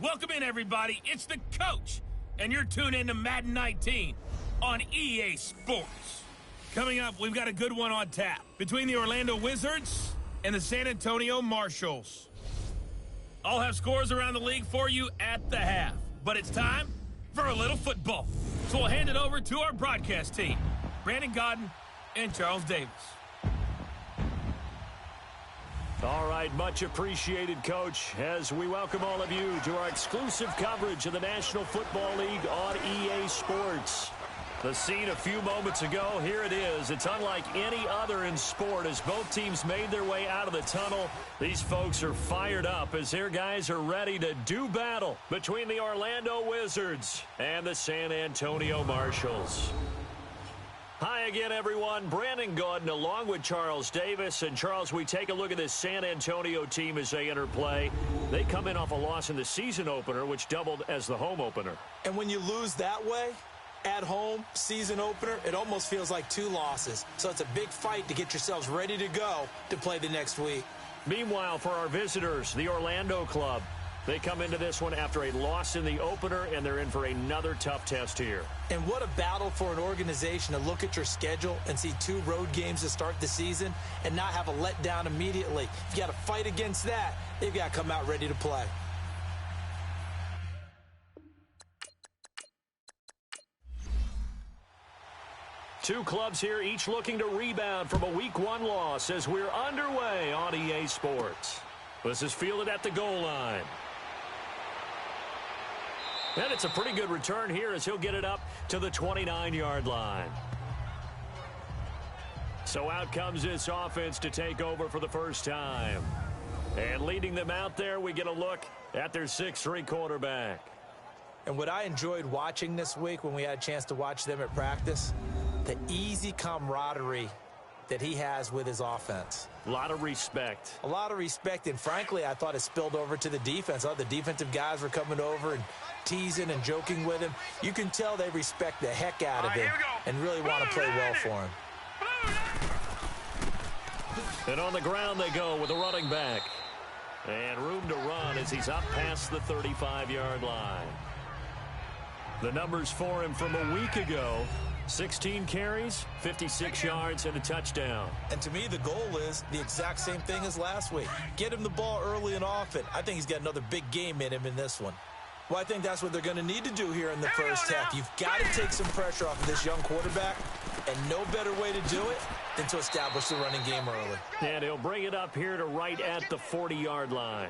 Welcome in, everybody. It's the coach, and you're tuned in to Madden 19 on EA Sports. Coming up, we've got a good one on tap between the Orlando Wizards and the San Antonio Marshals. I'll have scores around the league for you at the half, but it's time for a little football. So we'll hand it over to our broadcast team, Brandon Godden and Charles Davis. All right, much appreciated, Coach, as we welcome all of you to our exclusive coverage of the National Football League on EA Sports. The scene a few moments ago, here it is. It's unlike any other in sport as both teams made their way out of the tunnel. These folks are fired up as their guys are ready to do battle between the Orlando Wizards and the San Antonio Marshals. Hi again, everyone. Brandon Godden along with Charles Davis. And, Charles, we take a look at this San Antonio team as they enter play. They come in off a loss in the season opener, which doubled as the home opener. And when you lose that way, at home, season opener, it almost feels like two losses. So it's a big fight to get yourselves ready to go to play the next week. Meanwhile, for our visitors, the Orlando club, they come into this one after a loss in the opener, and they're in for another tough test here. And what a battle for an organization to look at your schedule and see two road games to start the season and not have a letdown immediately. You got to fight against that. They've got to come out ready to play. Two clubs here, each looking to rebound from a Week 1 loss as we're underway on EA Sports. This is fielded at the goal line. And it's a pretty good return here as he'll get it up to the 29-yard line. So out comes this offense to take over for the first time. And leading them out there, we get a look at their 6'3" quarterback. And what I enjoyed watching this week when we had a chance to watch them at practice, the easy camaraderie that he has with his offense. A lot of respect. A lot of respect, and frankly, I thought it spilled over to the defense. The defensive guys were coming over and teasing and joking with him. You can tell they respect the heck out of him and really want to play well for him. And on the ground they go with a running back. And room to run as he's up past the 35-yard line. The numbers for him from a week ago: 16 carries, 56 yards, and a touchdown. And to me, the goal is the exact same thing as last week. Get him the ball early and often. I think he's got another big game in him in this one. Well, I think that's what they're going to need to do here in the first half. You've got to take some pressure off of this young quarterback, and no better way to do it than to establish the running game early. And he'll bring it up here to right at the 40-yard line.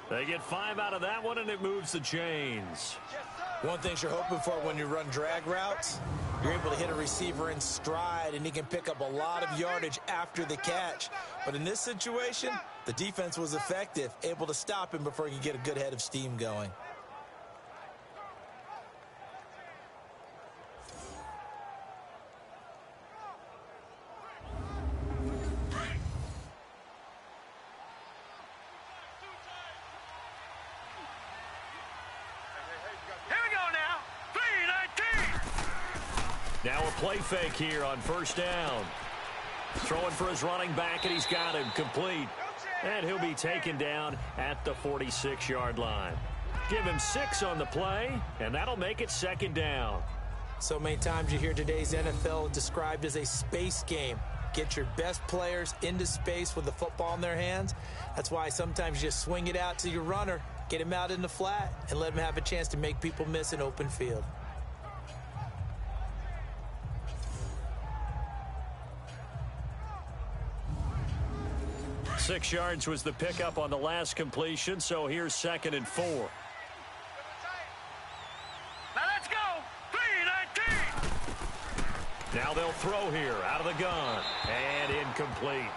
They get 5 out of that one, and it moves the chains. One thing you're hoping for when you run drag routes, you're able to hit a receiver in stride, and he can pick up a lot of yardage after the catch. But in this situation, the defense was effective, able to stop him before he could get a good head of steam going. Now a play fake here on first down. Throwing for his running back, and he's got him complete. And he'll be taken down at the 46-yard line. Give him 6 on the play, and that'll make it second down. So many times you hear today's NFL described as a space game. Get your best players into space with the football in their hands. That's why sometimes you just swing it out to your runner, get him out in the flat, and let him have a chance to make people miss an open field. 6 yards was the pickup on the last completion, so here's 2nd and 4. Now let's go. 3-19. Now they'll throw here out of the gun, and incomplete.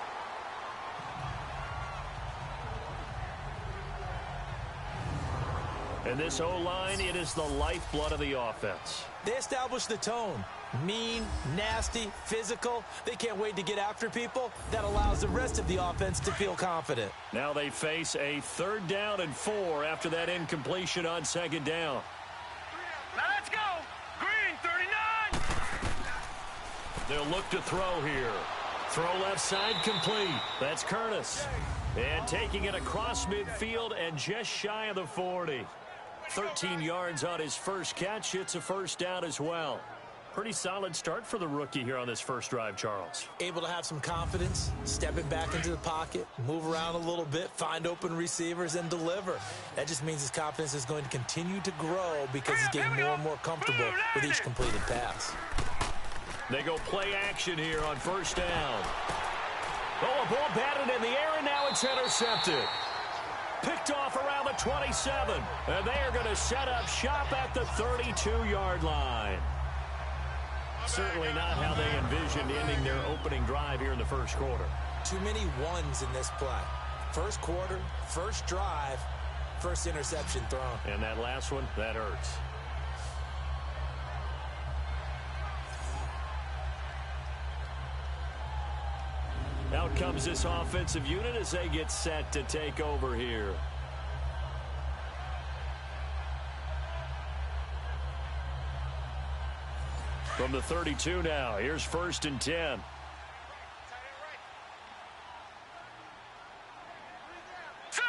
And this O-line, it is the lifeblood of the offense. They establish the tone. Mean, nasty, physical. They can't wait to get after people. That allows the rest of the offense to feel confident. Now they face a 3rd down and 4 after that incompletion on 2nd down. Now let's go. Green, 39. They'll look to throw here. Throw left side complete. That's Curtis. And taking it across midfield and just shy of the 40. 13 yards on his first catch. It's a first down as well. Pretty solid start for the rookie here on this first drive, Charles. Able to have some confidence, stepping back into the pocket, move around a little bit, find open receivers, and deliver. That just means his confidence is going to continue to grow because he's getting more and more comfortable with each completed pass. They go play action here on first down. Oh, a ball batted in the air, and now it's intercepted. Picked off around the 27, and they are going to set up shop at the 32-yard line. Certainly not how they envisioned ending their opening drive here in the first quarter. Too many ones in this play. First quarter, first drive, first interception thrown. And that last one, that hurts. Out comes this offensive unit as they get set to take over here. From the 32 now, here's 1st and 10. Set!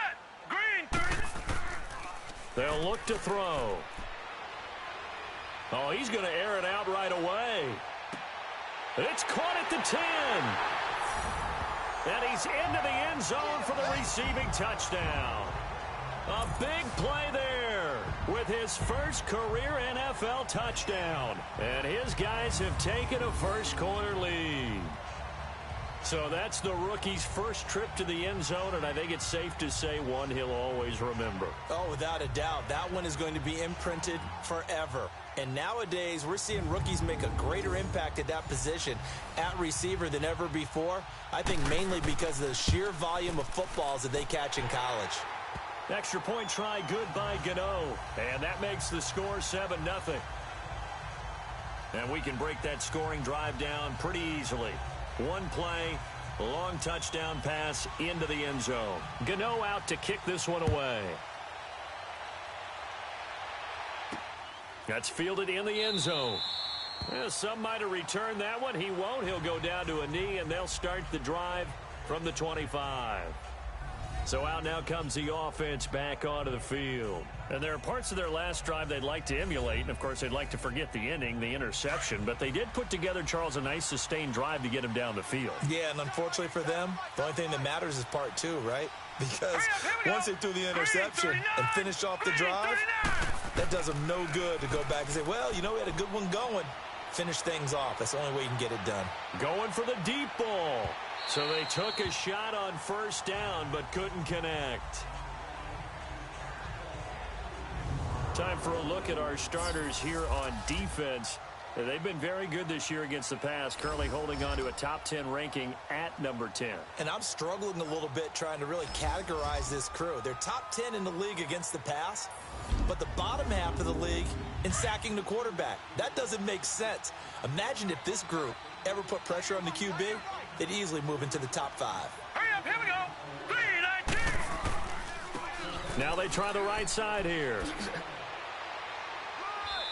Green! They'll look to throw. Oh, he's going to air it out right away. It's caught at the 10. And he's into the end zone for the receiving touchdown. A big play there with his first career NFL touchdown. And his guys have taken a first quarter lead. So that's the rookie's first trip to the end zone, and I think it's safe to say one he'll always remember. Oh, without a doubt. That one is going to be imprinted forever. And nowadays, we're seeing rookies make a greater impact at that position at receiver than ever before. I think mainly because of the sheer volume of footballs that they catch in college. Extra point try good by Gano. And that makes the score 7-0. And we can break that scoring drive down pretty easily. One play, long touchdown pass into the end zone. Gano out to kick this one away. That's fielded in the end zone. Well, some might have returned that one. He won't. He'll go down to a knee, and they'll start the drive from the 25. So out now comes the offense back onto the field. And there are parts of their last drive they'd like to emulate. And, of course, they'd like to forget the ending, the interception. But they did put together, Charles, a nice sustained drive to get him down the field. Yeah, and unfortunately for them, the only thing that matters is part two, right? Because once they threw the interception and finished off the drive, that does them no good to go back and say, well, you know, we had a good one going. Finish things off. That's the only way you can get it done. Going for the deep ball. So they took a shot on first down but couldn't connect. Time for a look at our starters here on defense. They've been very good this year against the pass, currently holding on to a top 10 ranking at number 10. And I'm struggling a little bit trying to really categorize this crew. They're top 10 in the league against the pass, but the bottom half of the league in sacking the quarterback. That doesn't make sense. Imagine if this group ever put pressure on the QB, they'd easily move into the top 5. Hurry up, here we go. 3-19. Now they try the right side here.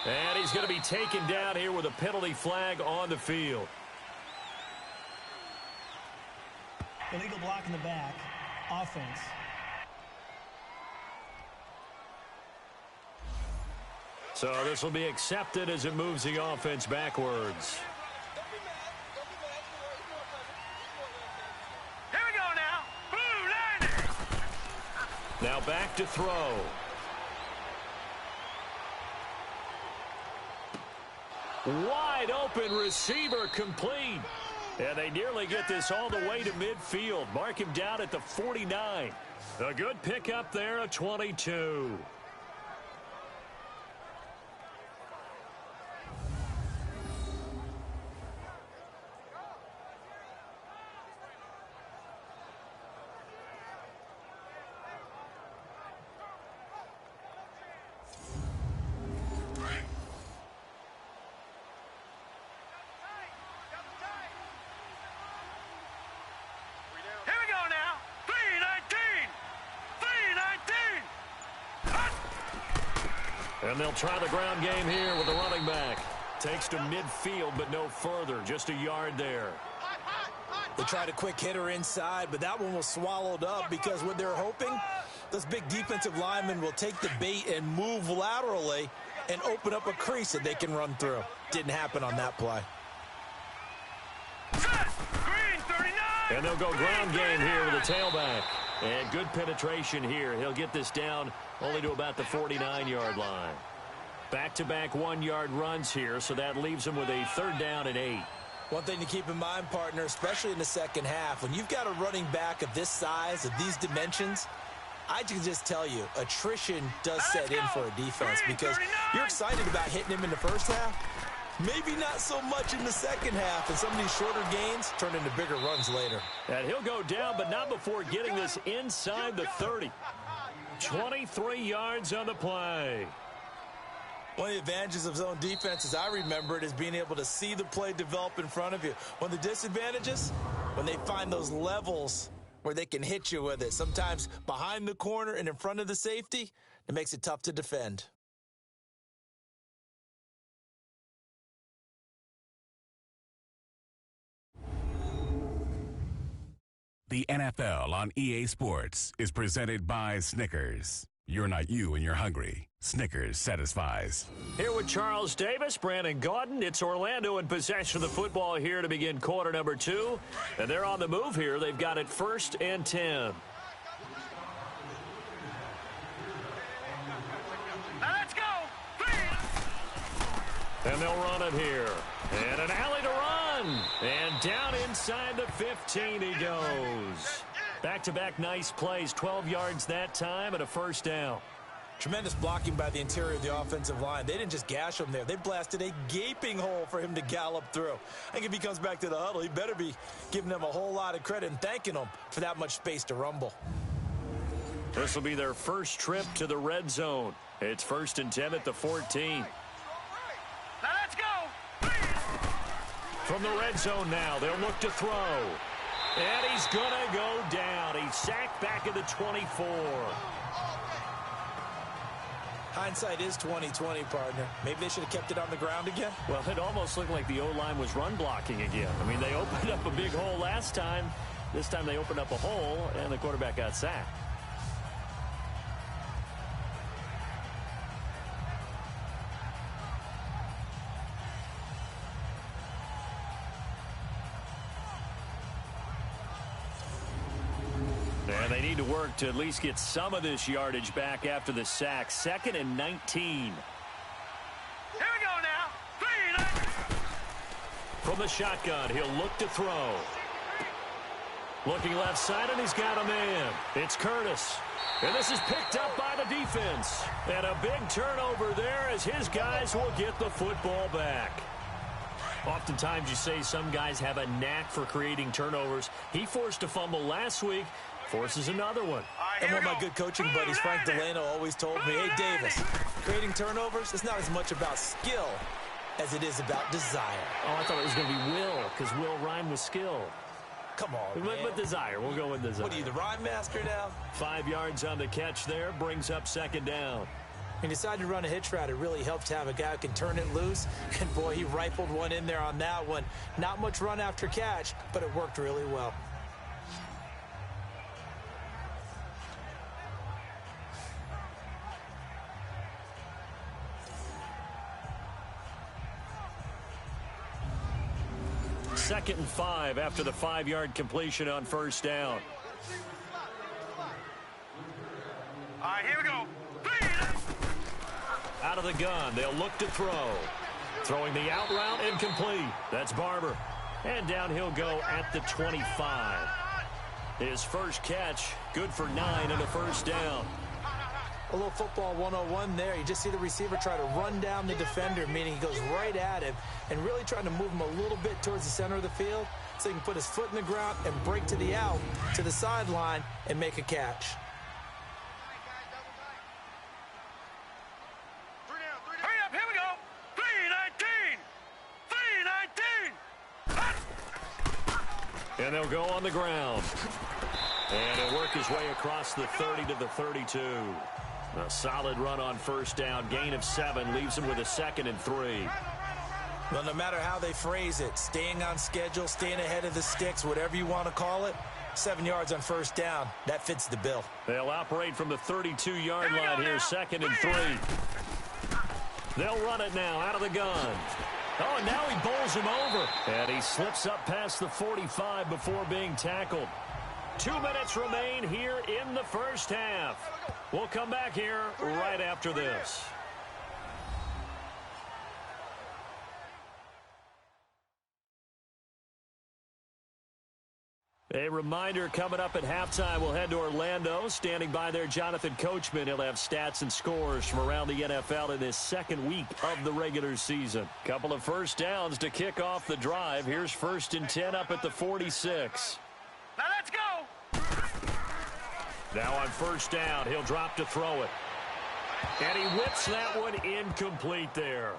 And he's going to be taken down here with a penalty flag on the field. Illegal block in the back. Offense. So this will be accepted as it moves the offense backwards. Here we go now. Blue line. Now back to throw. Wide open receiver complete. And they nearly get this all the way to midfield. Mark him down at the 49. A good pickup there, a 22. And they'll try the ground game here with the running back. Takes to midfield, but no further. Just a yard there. They tried a quick hitter inside, but that one was swallowed up because what they're hoping Those big defensive linemen will take the bait and move laterally and open up a crease that they can run through. Didn't happen on that play. And they'll go ground game here with the tailback. And good penetration here. He'll get this down only to about the 49-yard line. Back-to-back 1-yard runs here, so that leaves him with a 3rd down and 8. One thing to keep in mind, partner, especially in the second half, when you've got a running back of this size, of these dimensions, I can just tell you, attrition does set in for a defense because you're excited about hitting him in the first half. Maybe not so much in the second half, and some of these shorter gains turn into bigger runs later. And he'll go down, but not before getting this inside the 30. 23 yards on the play. One of the advantages of zone defense, as I remember it, is being able to see the play develop in front of you. One of the disadvantages, when they find those levels where they can hit you with it, sometimes behind the corner and in front of the safety, it makes it tough to defend. The NFL on EA Sports is presented by Snickers. You're not you and you're hungry. Snickers satisfies. Here with Charles Davis, Brandon Gaudin. It's Orlando in possession of the football here to begin quarter number 2. And they're on the move here. They've got it 1st and 10. Let's go. And they'll run it here. And an alley to run. And down inside the 15 he goes. Back-to-back nice plays. 12 yards that time and a 1st down. Tremendous blocking by the interior of the offensive line. They didn't just gash him there. They blasted a gaping hole for him to gallop through. I think if he comes back to the huddle, he better be giving them a whole lot of credit and thanking them for that much space to rumble. This will be their first trip to the red zone. It's 1st and 10 at the 14. Let's go. From the red zone now, they'll look to throw. And he's going to go down. He's sacked back at the 24. Hindsight is 20/20, partner. Maybe they should have kept it on the ground again. Well, it almost looked like the O-line was run blocking again. I mean, they opened up a big hole last time. This time they opened up a hole, and the quarterback got sacked. And they need to work to at least get some of this yardage back after the sack. 2nd and 19. Here we go now. From the shotgun, he'll look to throw. Looking left side, and he's got a man. It's Curtis. And this is picked up by the defense. And a big turnover there as his guys will get the football back. Oftentimes you say some guys have a knack for creating turnovers. He forced a fumble last week. Forces another one. And one of my good coaching buddies, Frank Delano, always told me, hey, Davis, creating turnovers is not as much about skill as it is about desire. Oh, I thought it was going to be will, because will rhyme with skill. Come on, man. With desire. We'll go with desire. What are you, the rhyme master now? 5 yards on the catch there. Brings up 2nd down. He decided to run a hitch route. It really helps to have a guy who can turn it loose. And, boy, he rifled one in there on that one. Not much run after catch, but it worked really well. Second and 5 after the 5-yard completion on 1st down. All right, here we go. Out of the gun, they'll look to throw. Throwing the out route, incomplete. That's Barber. And down he'll go at the 25. His first catch, good for 9 and a 1st down. A little football 101 there. You just see the receiver try to run down the defender, meaning he goes right at him and really trying to move him a little bit towards the center of the field so he can put his foot in the ground and break to the out, to the sideline, and make a catch. Hurry up, here we go. 3:19. And they'll go on the ground. And he'll work his way across the 30 to the 32. A solid run on 1st down. Gain of 7 leaves him with a 2nd and 3. Well, no matter how they phrase it, staying on schedule, staying ahead of the sticks, whatever you want to call it, 7 yards on first down. That fits the bill. They'll operate from the 32-yard line here, 2nd and 3. They'll run it now out of the gun. Oh, and now he bowls him over. And he slips up past the 45 before being tackled. 2 minutes remain here in the first half. We'll come back here right after this. A reminder, coming up at halftime, we'll head to Orlando. Standing by there, Jonathan Coachman. He'll have stats and scores from around the NFL in this second week of the regular season. Couple of first downs to kick off the drive. Here's 1st and 10 up at the 46. Now let's go. Now on first down, he'll drop to throw it. And he whips that one incomplete there.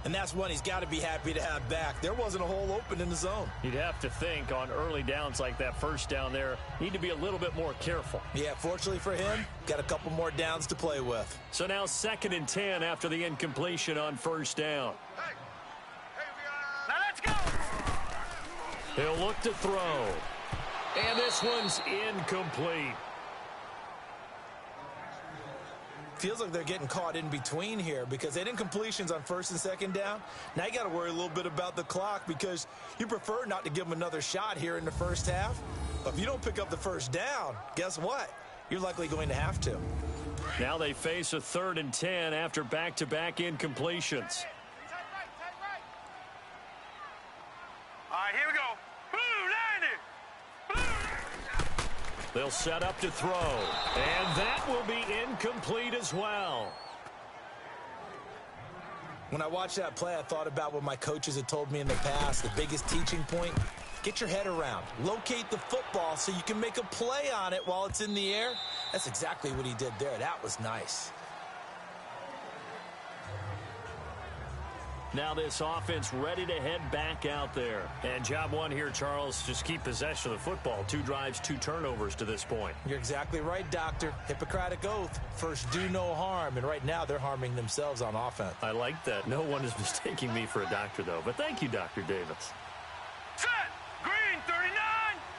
And that's one he's got to be happy to have back. There wasn't a hole open in the zone. You'd have to think on early downs like that first down there, need to be a little bit more careful. Yeah, fortunately for him, got a couple more downs to play with. So now 2nd and 10 after the incompletion on first down. Now let's go. He'll look to throw. And this one's incomplete. Feels like they're getting caught in between here because they did incompletions on 1st and 2nd down. Now you got to worry a little bit about the clock because you prefer not to give them another shot here in the first half. But if you don't pick up the first down, guess what? You're likely going to have to. Now they face a 3rd and 10 after back-to-back incompletions. All right, here we go. Blue, 90. Blue. They'll set up to throw. And that will be incomplete as well. When I watched that play, I thought about what my coaches had told me in the past. The biggest teaching point, get your head around. Locate the football so you can make a play on it while it's in the air. That's exactly what he did there. That was nice. Now this offense ready to head back out there. And job one here, Charles, just keep possession of the football. 2 drives, 2 turnovers to this point. You're exactly right, Doctor. Hippocratic oath. First, do no harm. And right now, they're harming themselves on offense. I like that. No one is mistaking me for a doctor, though. But thank you, Dr. Davis. Set. Green 39.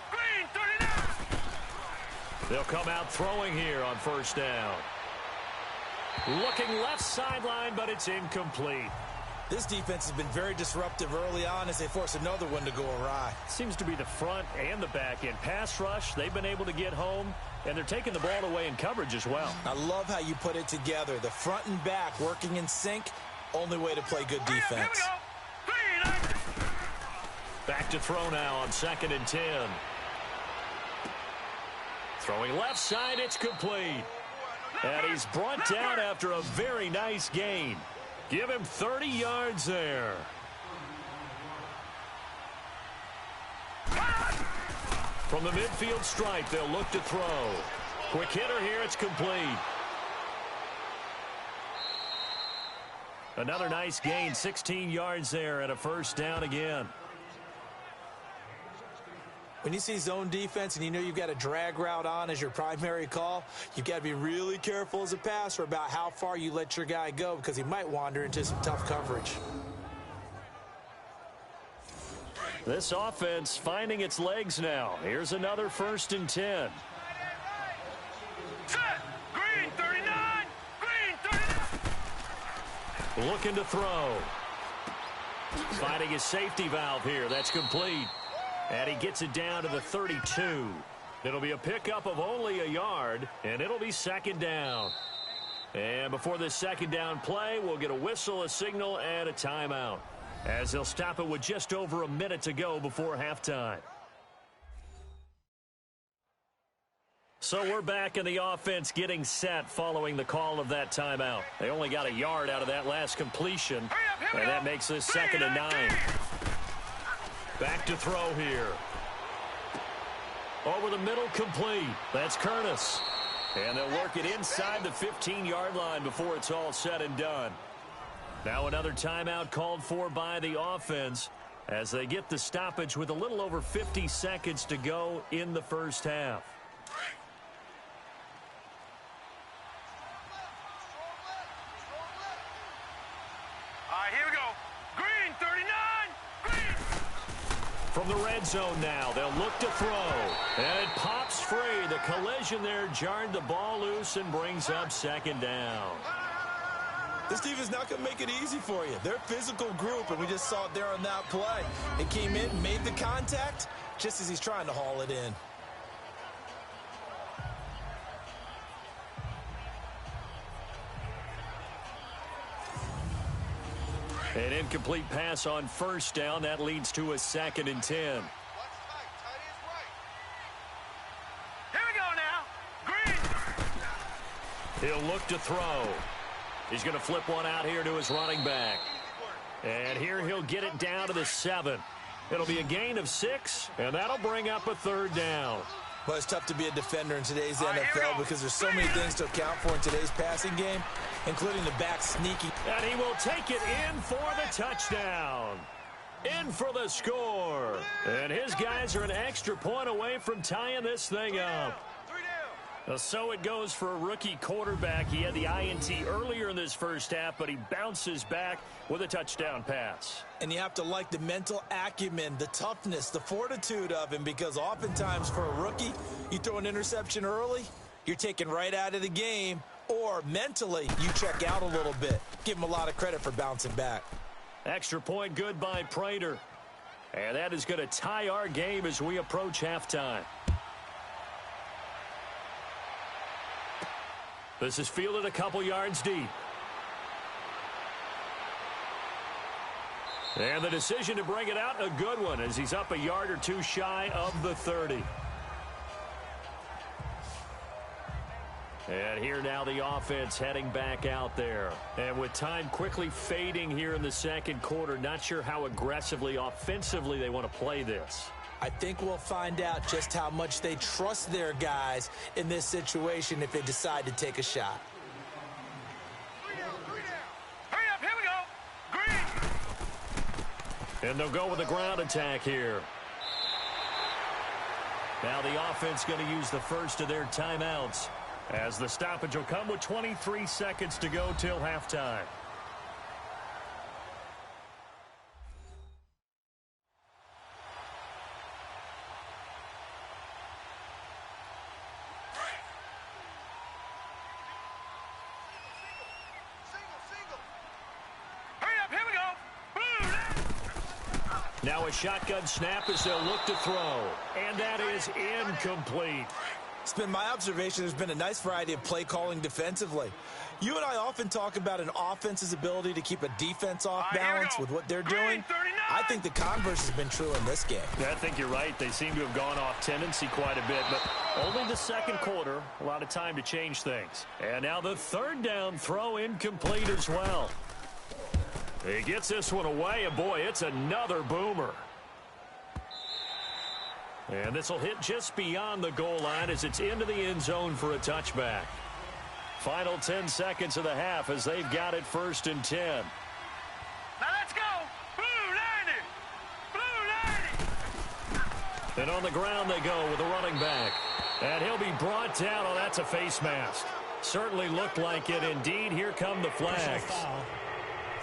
Green 39. They'll come out throwing here on first down. Looking left sideline, but it's incomplete. This defense has been very disruptive early on as they force another one to go awry. Seems to be the front and the back end. Pass rush, they've been able to get home, and they're taking the ball away in coverage as well. I love how you put it together. The front and back working in sync, only way to play good defense. Here we go. Back to throw now on 2nd and 10. Throwing left side, it's complete. And he's brought down after a very nice gain. Give him 30 yards there. From the midfield stripe, they'll look to throw. Quick hitter here, it's complete. Another nice gain, 16 yards there and a first down again. When you see zone defense and you know you've got a drag route on as your primary call, you've got to be really careful as a passer about how far you let your guy go because he might wander into some tough coverage. This offense finding its legs now. Here's another 1st and 10. Set. Green 39. Green 39. Looking to throw. Finding his safety valve here. That's complete. And he gets it down to the 32. It'll be a pickup of only a yard, and it'll be 2nd down. And before this 2nd down play, we'll get a whistle, a signal, and a timeout, as they'll stop it with just over a minute to go before halftime. So we're back in the offense getting set following the call of that timeout. They only got a yard out of that last completion, and that makes this 2nd and 9. Back to throw here. Over the middle, complete. That's Curtis. And they'll work it inside the 15-yard line before it's all said and done. Now another timeout called for by the offense as they get the stoppage with a little over 50 seconds to go in the first half. All right, here we go. Green 39. Green. From the red zone now, they'll look to throw. And it pops free. The collision there jarred the ball loose and brings up second down. This defense is not going to make it easy for you. They're a physical group, and we just saw it there on that play. It came in, made the contact, just as he's trying to haul it in. An incomplete pass on first down. That leads to a 2nd and 10. Here we go now. Green. He'll look to throw. He's going to flip one out here to his running back. And here he'll get it down to the 7. It'll be a gain of 6, and that'll bring up a 3rd down. Well, it's tough to be a defender in today's NFL because there's so many things to account for in today's passing game, including the back sneaking. And he will take it in for the touchdown. In for the score. And his guys are an extra point away from tying this thing up. So it goes for a rookie quarterback. He had the INT earlier in this first half, but he bounces back with a touchdown pass. And you have to like the mental acumen, the toughness, the fortitude of him, because oftentimes for a rookie, you throw an interception early, you're taken right out of the game, or mentally you check out a little bit. Give him a lot of credit for bouncing back. Extra point good by Prater. And that is going to tie our game as we approach halftime. This is fielded a couple yards deep. And the decision to bring it out, a good one, as he's up a yard or two shy of the 30. And here now the offense heading back out there. And with time quickly fading here in the second quarter, not sure how aggressively, offensively they want to play this. I think we'll find out just how much they trust their guys in this situation if they decide to take a shot. Hurry up, here we go. Green. And they'll go with a ground attack here. Now the offense going to use the first of their timeouts, as the stoppage will come with 23 seconds to go till halftime. Now a shotgun snap as they'll look to throw. And that is incomplete. It's been my observation there's been a nice variety of play calling defensively. You and I often talk about an offense's ability to keep a defense off balance with what they're doing. I think the converse has been true in this game. I think you're right. They seem to have gone off tendency quite a bit, but only the second quarter. A lot of time to change things. And now the 3rd down throw incomplete as well. He gets this one away, and boy, it's another boomer. And this will hit just beyond the goal line as it's into the end zone for a touchback. Final 10 seconds of the half as they've got it 1st and 10. Now let's go. Blue 90. Blue 90. And on the ground they go with a running back. And he'll be brought down. Oh, that's a face mask. Certainly looked like it. Indeed, here come the flags. Foul.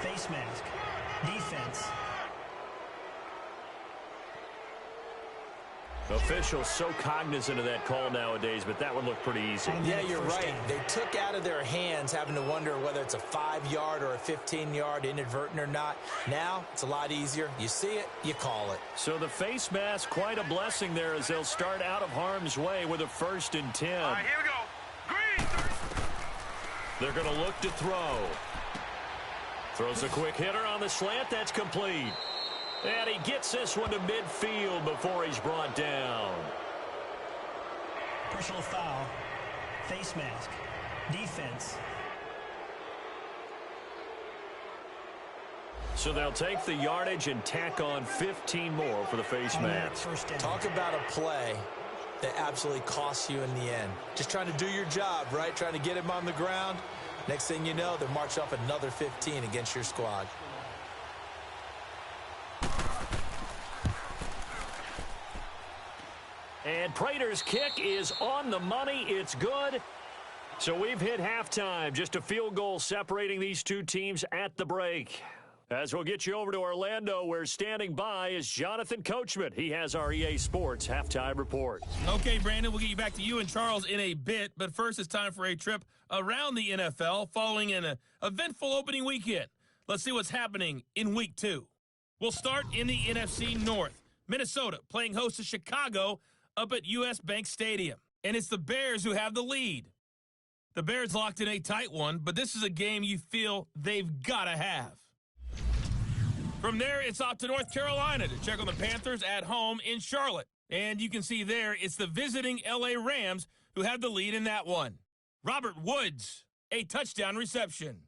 Face mask. Defense. Officials so cognizant of that call nowadays, but that would look pretty easy. Yeah, you're right. They took out of their hands having to wonder whether it's a 5-yard or a 15-yard, inadvertent or not. Now, it's a lot easier. You see it, you call it. So the face mask, quite a blessing there as they'll start out of harm's way with a 1st and 10. All right, here we go. Green. They're going to look to throw. Throws a quick hitter on the slant. That's complete. And he gets this one to midfield before he's brought down. Personal foul. Face mask. Defense. So they'll take the yardage and tack on 15 more for the face mask. Talk about a play that absolutely costs you in the end. Just trying to do your job, right? Trying to get him on the ground. Next thing you know, they'll march off another 15 against your squad. And Prater's kick is on the money. It's good. So we've hit halftime. Just a field goal separating these two teams at the break. As we'll get you over to Orlando, where standing by is Jonathan Coachman. He has our EA Sports halftime report. Okay, Brandon, we'll get you back to you and Charles in a bit, but first it's time for a trip around the NFL following an eventful opening weekend. Let's see what's happening in Week 2. We'll start in the NFC North. Minnesota playing host to Chicago up at U.S. Bank Stadium, and it's the Bears who have the lead. The Bears locked in a tight one, but this is a game you feel they've got to have. From there, it's off to North Carolina to check on the Panthers at home in Charlotte. And you can see there, it's the visiting L.A. Rams who have the lead in that one. Robert Woods, a touchdown reception.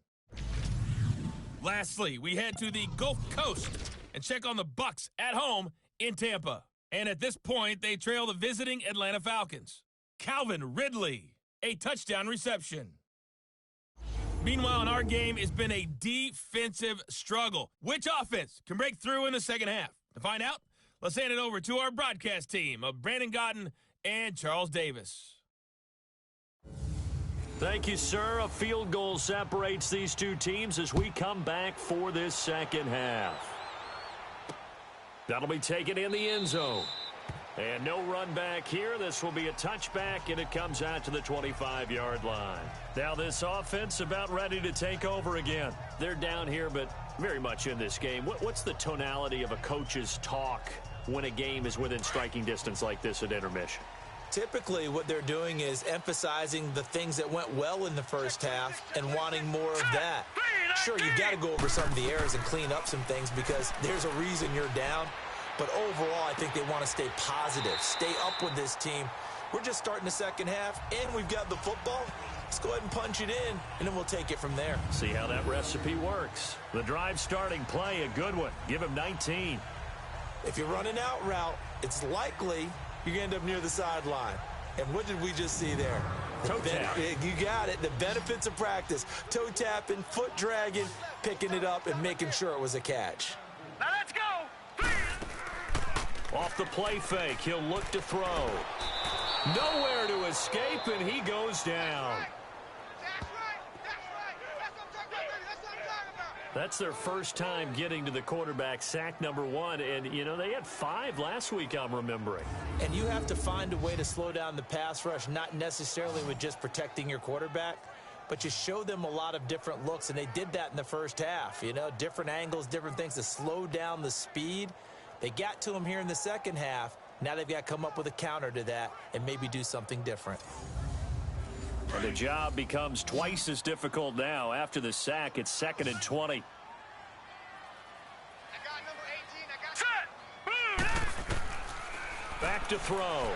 Lastly, we head to the Gulf Coast and check on the Bucs at home in Tampa. And at this point, they trail the visiting Atlanta Falcons. Calvin Ridley, a touchdown reception. Meanwhile, in our game, it's been a defensive struggle. Which offense can break through in the second half? To find out, let's hand it over to our broadcast team of Brandon Gotten and Charles Davis. Thank you, sir. A field goal separates these two teams as we come back for this second half. That'll be taken in the end zone. And no run back here. This will be a touchback, and it comes out to the 25-yard line. Now this offense about ready to take over again. They're down here, but very much in this game. What's the tonality of a coach's talk when a game is within striking distance like this at intermission? Typically, what they're doing is emphasizing the things that went well in the first half and wanting more of that. Sure, you've got to go over some of the errors and clean up some things because there's a reason you're down. But overall, I think they want to stay positive, stay up with this team. We're just starting the second half, and we've got the football. Let's go ahead and punch it in, and then we'll take it from there. See how that recipe works. The drive starting play, a good one. Give him 19. If you're running out route, it's likely you're going to end up near the sideline. And what did we just see there? Toe tap. You got it. The benefits of practice. Toe tapping, foot dragging, picking it up, and making sure it was a catch. Now let's go. Off the play fake, he'll look to throw. Nowhere to escape, and he goes down. That's their first time getting to the quarterback, sack number 1. And, you know, they had 5 last week, I'm remembering. And you have to find a way to slow down the pass rush, not necessarily with just protecting your quarterback, but you show them a lot of different looks, and they did that in the first half. You know, different angles, different things to slow down the speed. They got to him here in the second half. Now they've got to come up with a counter to that and maybe do something different. And the job becomes twice as difficult now. After the sack, it's 2nd and 20. Back to throw.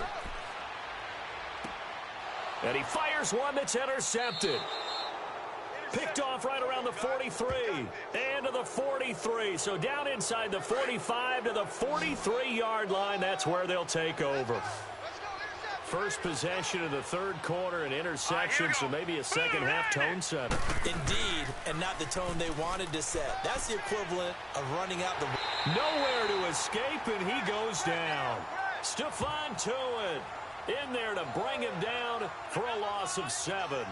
And he fires one that's intercepted. Picked off right around the 43 and to the 43. So down inside the 45 to the 43-yard line. That's where they'll take over. First possession of the third quarter, an interception, so maybe a second half tone setter. Indeed, and not the tone they wanted to set. That's the equivalent of running out the... Nowhere to escape, and he goes down. Stephon Tuitt in there to bring him down for a loss of 7.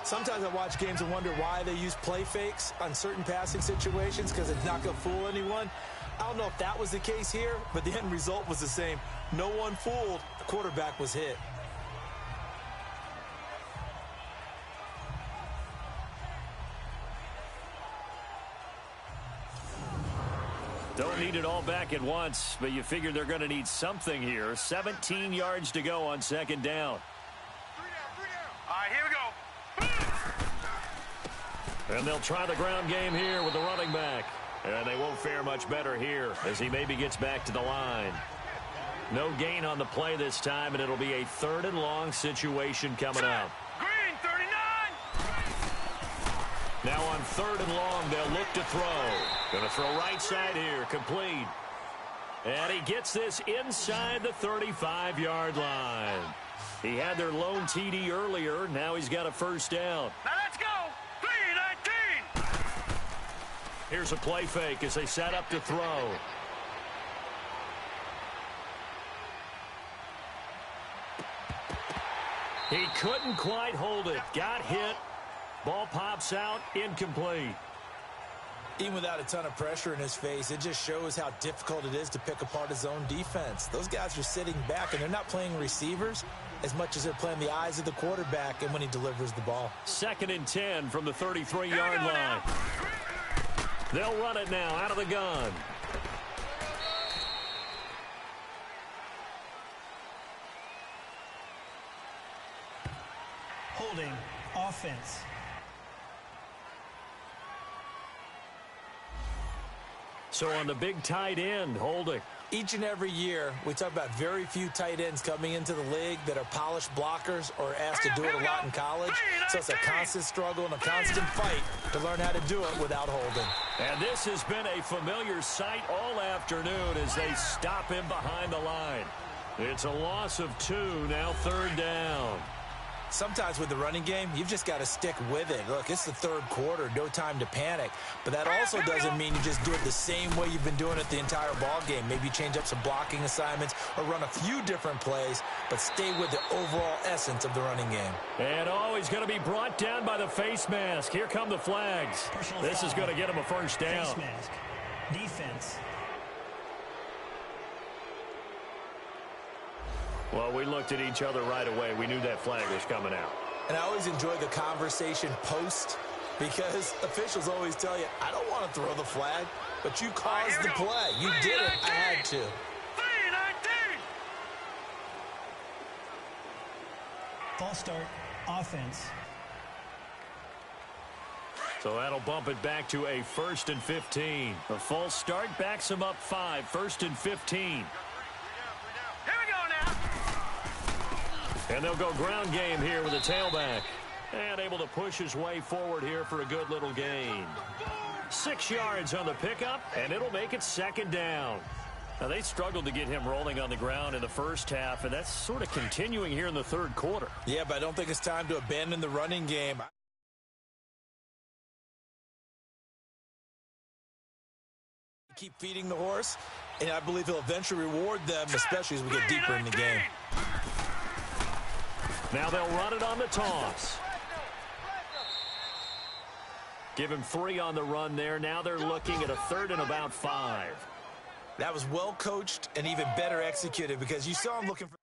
Sometimes I watch games and wonder why they use play fakes on certain passing situations because it's not going to fool anyone. I don't know if that was the case here, but the end result was the same. No one fooled. The quarterback was hit. Don't need it all back at once, but you figure they're going to need something here. 17 yards to go on second down. All right, here we go. And they'll try the ground game here with the running back. And they won't fare much better here as he maybe gets back to the line. No gain on the play this time, and it'll be a 3rd and long situation coming up. Green, 39. Now on 3rd and long, they'll look to throw. Going to throw right side here, complete. And he gets this inside the 35-yard line. He had their lone TD earlier. Now he's got a first down. Now let's go. 3-19. Here's a play fake as they set up to throw. He couldn't quite hold it. Got hit. Ball pops out. Incomplete. Even without a ton of pressure in his face, it just shows how difficult it is to pick apart his own defense. Those guys are sitting back, and they're not playing receivers as much as they're playing the eyes of the quarterback and when he delivers the ball. 2nd and 10 from the 33-yard line. They'll run it now out of the gun. Holding offense. So on the big tight end, holding. Each and every year, we talk about very few tight ends coming into the league that are polished blockers or asked to do it a lot in college. So it's a constant struggle and a constant fight to learn how to do it without holding. And this has been a familiar sight all afternoon as they stop him behind the line. It's a loss of 2, now 3rd down. Sometimes with the running game, you've just got to stick with it. Look, it's the 3rd quarter, no time to panic. But that also doesn't mean you just do it the same way you've been doing it the entire ball game. Maybe change up some blocking assignments or run a few different plays, but stay with the overall essence of the running game. And he's going to be brought down by the face mask. Here come the flags. This is going to get him a 1st down. Face mask. Defense. Well, we looked at each other right away. We knew that flag was coming out. And I always enjoy the conversation post because officials always tell you, I don't want to throw the flag, but you caused the play. You did it. I had to. 3-19. False start. Offense. So that'll bump it back to a 1st and 15. The false start backs him up 5. 1st and 15. And they'll go ground game here with a tailback. And able to push his way forward here for a good little gain. 6 yards on the pickup, and it'll make it 2nd down. Now, they struggled to get him rolling on the ground in the first half, and that's sort of continuing here in the 3rd quarter. Yeah, but I don't think it's time to abandon the running game. Keep feeding the horse, and I believe he'll eventually reward them, especially as we get deeper in the game. Now they'll run it on the toss. Give him 3 on the run there. Now they're looking at a 3rd and about 5. That was well coached and even better executed because you saw him looking for.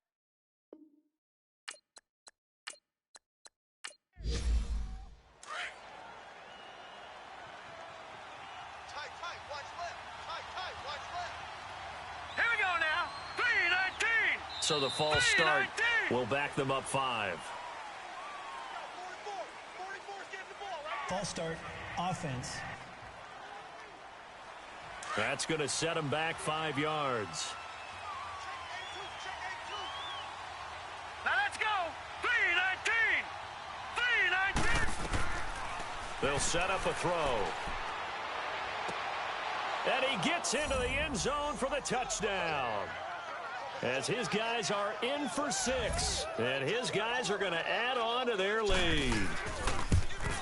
Here we go now. 3-19. So the false start will back them up 5. False start. Offense. That's going to set him back 5 yards. Now let's go. 3-19. 3-19. They'll set up a throw. And he gets into the end zone for the touchdown. As his guys are in for 6. And his guys are going to add on to their lead.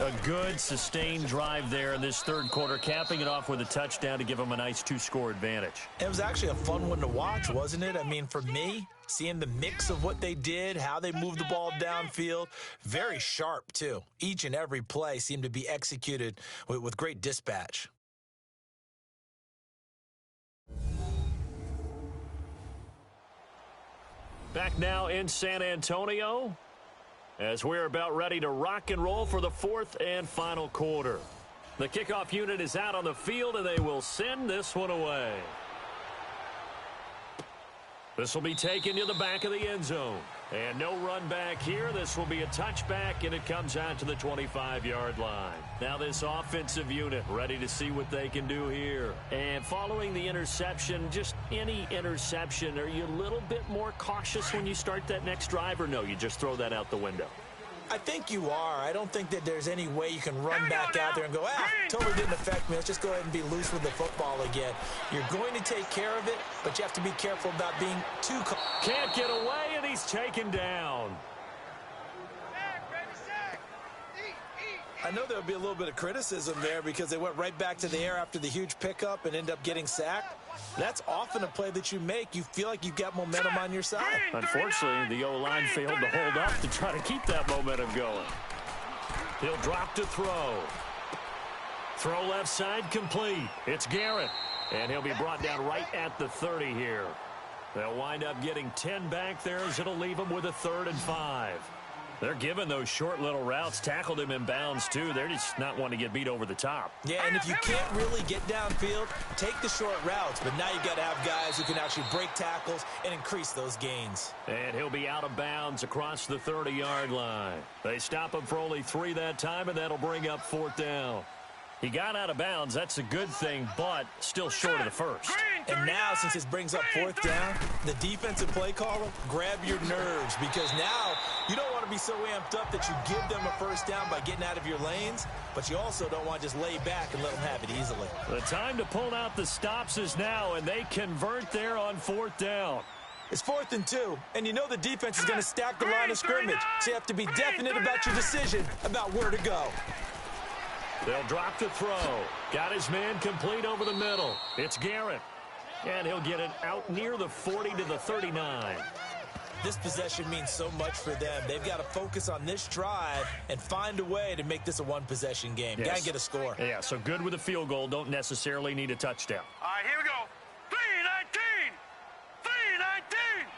A good, sustained drive there in this 3rd quarter, capping it off with a touchdown to give them a nice 2-score advantage. It was actually a fun one to watch, wasn't it? I mean, for me, seeing the mix of what they did, how they moved the ball downfield, very sharp, too. Each and every play seemed to be executed with great dispatch. Back now in San Antonio as we're about ready to rock and roll for the 4th and final quarter. The kickoff unit is out on the field, and they will send this one away. This will be taken to the back of the end zone. And no run back here. This will be a touchback, and it comes out to the 25-yard line. Now this offensive unit ready to see what they can do here. And following the interception, just any interception, are you a little bit more cautious when you start that next drive, or no, you just throw that out the window? I think you are. I don't think that there's any way you can run back out there and go, totally didn't affect me. Let's just go ahead and be loose with the football again. You're going to take care of it, but you have to be careful about being too. Can't get away, and he's taken down. I know there'll be a little bit of criticism there because they went right back to the air after the huge pickup and end up getting sacked. That's often a play that you make. You feel like you've got momentum on your side. Unfortunately, the O-line failed to hold up to try to keep that momentum going. He'll drop to throw. Throw left side complete. It's Garrett. And he'll be brought down right at the 30 here. They'll wind up getting 10 back there as it'll leave them with a 3rd and 5. They're giving those short little routes. Tackled him in bounds, too. They're just not wanting to get beat over the top. Yeah, and if you can't really get downfield, take the short routes. But now you've got to have guys who can actually break tackles and increase those gains. And he'll be out of bounds across the 30-yard line. They stop him for only 3 that time, and that'll bring up 4th down. He got out of bounds. That's a good thing, but still short of the first. And now, since this brings up 4th down, the defensive play caller, grab your nerves, because now you don't want to be so amped up that you give them a 1st down by getting out of your lanes, but you also don't want to just lay back and let them have it easily. The time to pull out the stops is now, and they convert there on 4th down. It's 4th and 2, and you know the defense is going to stack the line of scrimmage, so you have to be definite about your decision about where to go. They'll drop the throw. Got his man complete over the middle. It's Garrett. And he'll get it out near the 40 to the 39. This possession means so much for them. They've got to focus on this drive and find a way to make this a one-possession game. Yes. Got to get a score. Yeah, so good with a field goal. Don't necessarily need a touchdown. All right, here we go. 3-19. 3-19.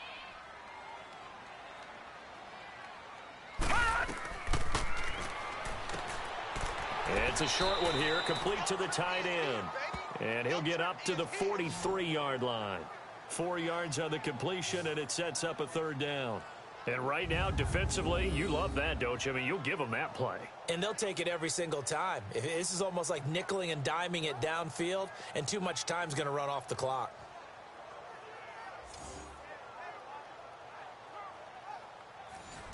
It's a short one here, complete to the tight end. And he'll get up to the 43-yard line. 4 yards on the completion, and it sets up a 3rd down. And right now, defensively, you love that, don't you? I mean, you'll give them that play. And they'll take it every single time. This is almost like nickeling and diming it downfield, and too much time's going to run off the clock.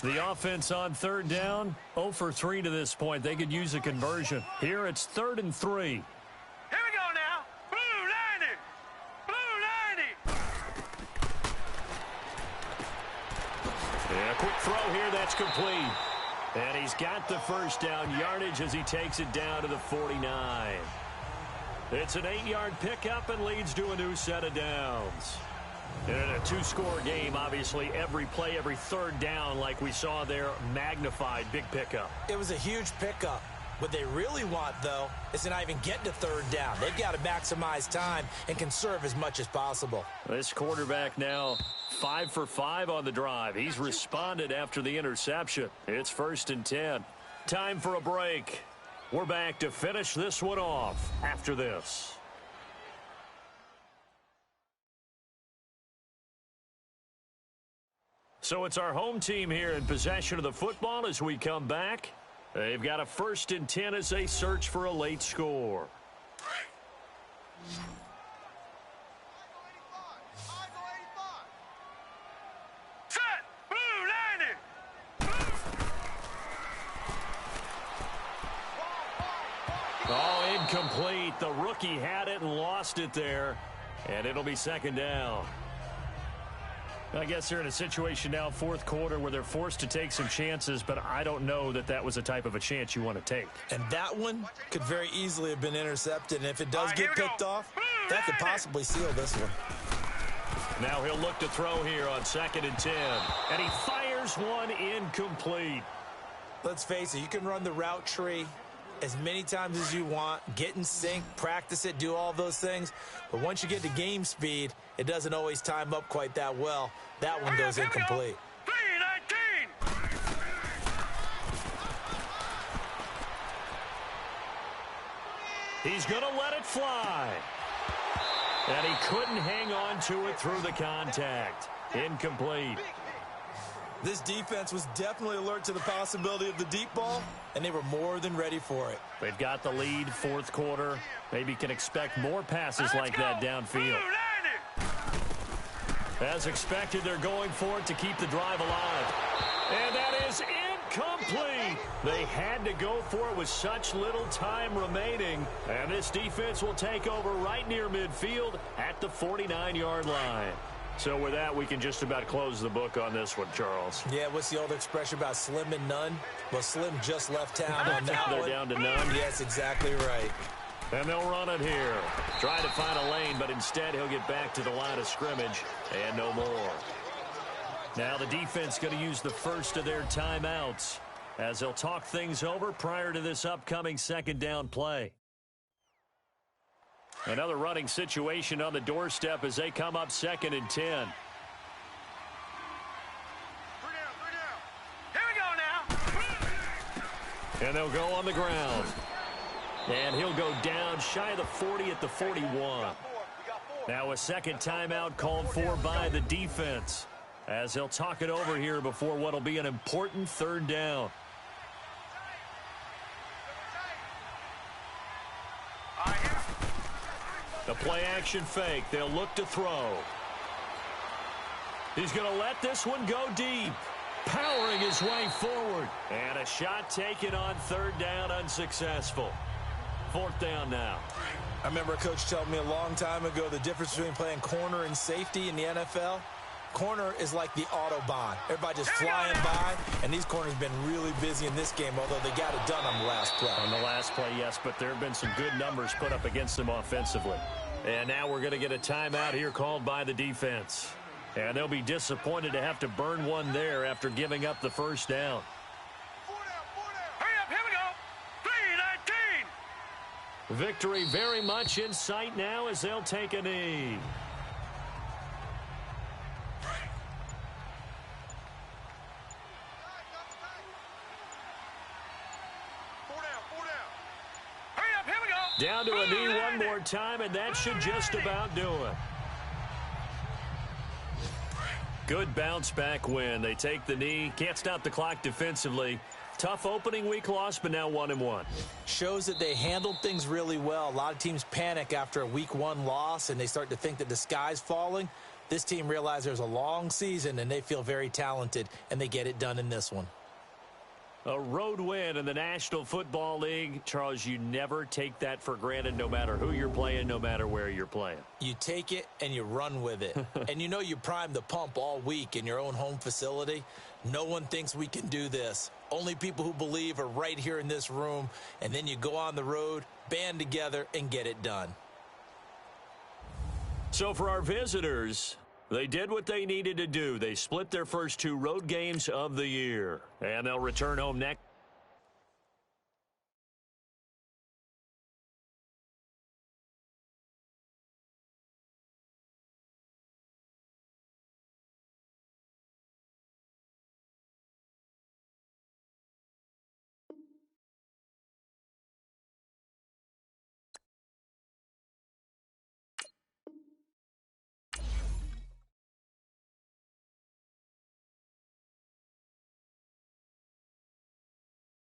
The offense on 3rd down, 0 for 3 to this point. They could use a conversion. Here it's 3rd and 3. Here we go now. Blue 90. Blue 90. Yeah, quick throw here. That's complete. And he's got the 1st down yardage as he takes it down to the 49. It's an 8-yard pickup and leads to a new set of downs. And in a 2-score game, obviously, every play, every 3rd down, like we saw there, magnified, big pickup. It was a huge pickup. What they really want, though, is to not even get to 3rd down. They've got to maximize time and conserve as much as possible. This quarterback now 5 for 5 on the drive. He's responded after the interception. It's 1st and 10. Time for a break. We're back to finish this one off after this. So it's our home team here in possession of the football as we come back. They've got a 1st and 10 as they search for a late score. Set. Blue 90. Oh, incomplete. The rookie had it and lost it there. And it'll be 2nd down. I guess they're in a situation now, 4th quarter, where they're forced to take some chances, but I don't know that that was the type of a chance you want to take. And that one could very easily have been intercepted, and if it does get picked off, that could possibly seal this one. Now he'll look to throw here on 2nd and 10, and he fires one incomplete. Let's face it, you can run the route tree as many times as you want, get in sync, practice it, do all those things. But once you get to game speed, it doesn't always time up quite that well. That one goes incomplete. 3-19. He's going to let it fly. And he couldn't hang on to it through the contact. Incomplete. This defense was definitely alert to the possibility of the deep ball, and they were more than ready for it. They've got the lead, 4th quarter. Maybe can expect more passes like that downfield. As expected, they're going for it to keep the drive alive. And that is incomplete. They had to go for it with such little time remaining. And this defense will take over right near midfield at the 49-yard line. So with that, we can just about close the book on this one, Charles. Yeah, what's the old expression about slim and none? Well, Slim just left town on that one. They're down to none. Yes, exactly right. And they'll run it here. Trying to find a lane, but instead he'll get back to the line of scrimmage and no more. Now the defense going to use the first of their timeouts as they'll talk things over prior to this upcoming 2nd down play. Another running situation on the doorstep as they come up 2nd and 10. 3 down. Here we go now. And they'll go on the ground. And he'll go down shy of the 40 at the 41. Now a second timeout called for by the defense, as they'll talk it over here before what will be an important 3rd down. The play-action fake. They'll look to throw. He's going to let this one go deep. Powering his way forward. And a shot taken on 3rd down, unsuccessful. 4th down now. I remember a coach telling me a long time ago the difference between playing corner and safety in the NFL. Corner is like the Autobahn. Everybody just flying by, and these corners have been really busy in this game, although they got it done on the last play. On the last play, yes, but there have been some good numbers put up against them offensively. And now we're going to get a timeout here called by the defense. And they'll be disappointed to have to burn one there after giving up the 1st down. 4 down. Hurry up, here we go. 3-19. Victory very much in sight now as they'll take a knee. Down to a knee one more time, and that should just about do it. Good bounce-back win. They take the knee. Can't stop the clock defensively. Tough opening week loss, but now 1-1. Shows that they handled things really well. A lot of teams panic after a week 1 loss, and they start to think that the sky's falling. This team realizes there's a long season, and they feel very talented, and they get it done in this one. A road win in the National Football League. Charles, you never take that for granted no matter who you're playing, no matter where you're playing. You take it and you run with it. And you know you primed the pump all week in your own home facility. No one thinks we can do this. Only people who believe are right here in this room. And then you go on the road, band together, and get it done. So for our visitors, they did what they needed to do. They split their first 2 road games of the year. And they'll return home next.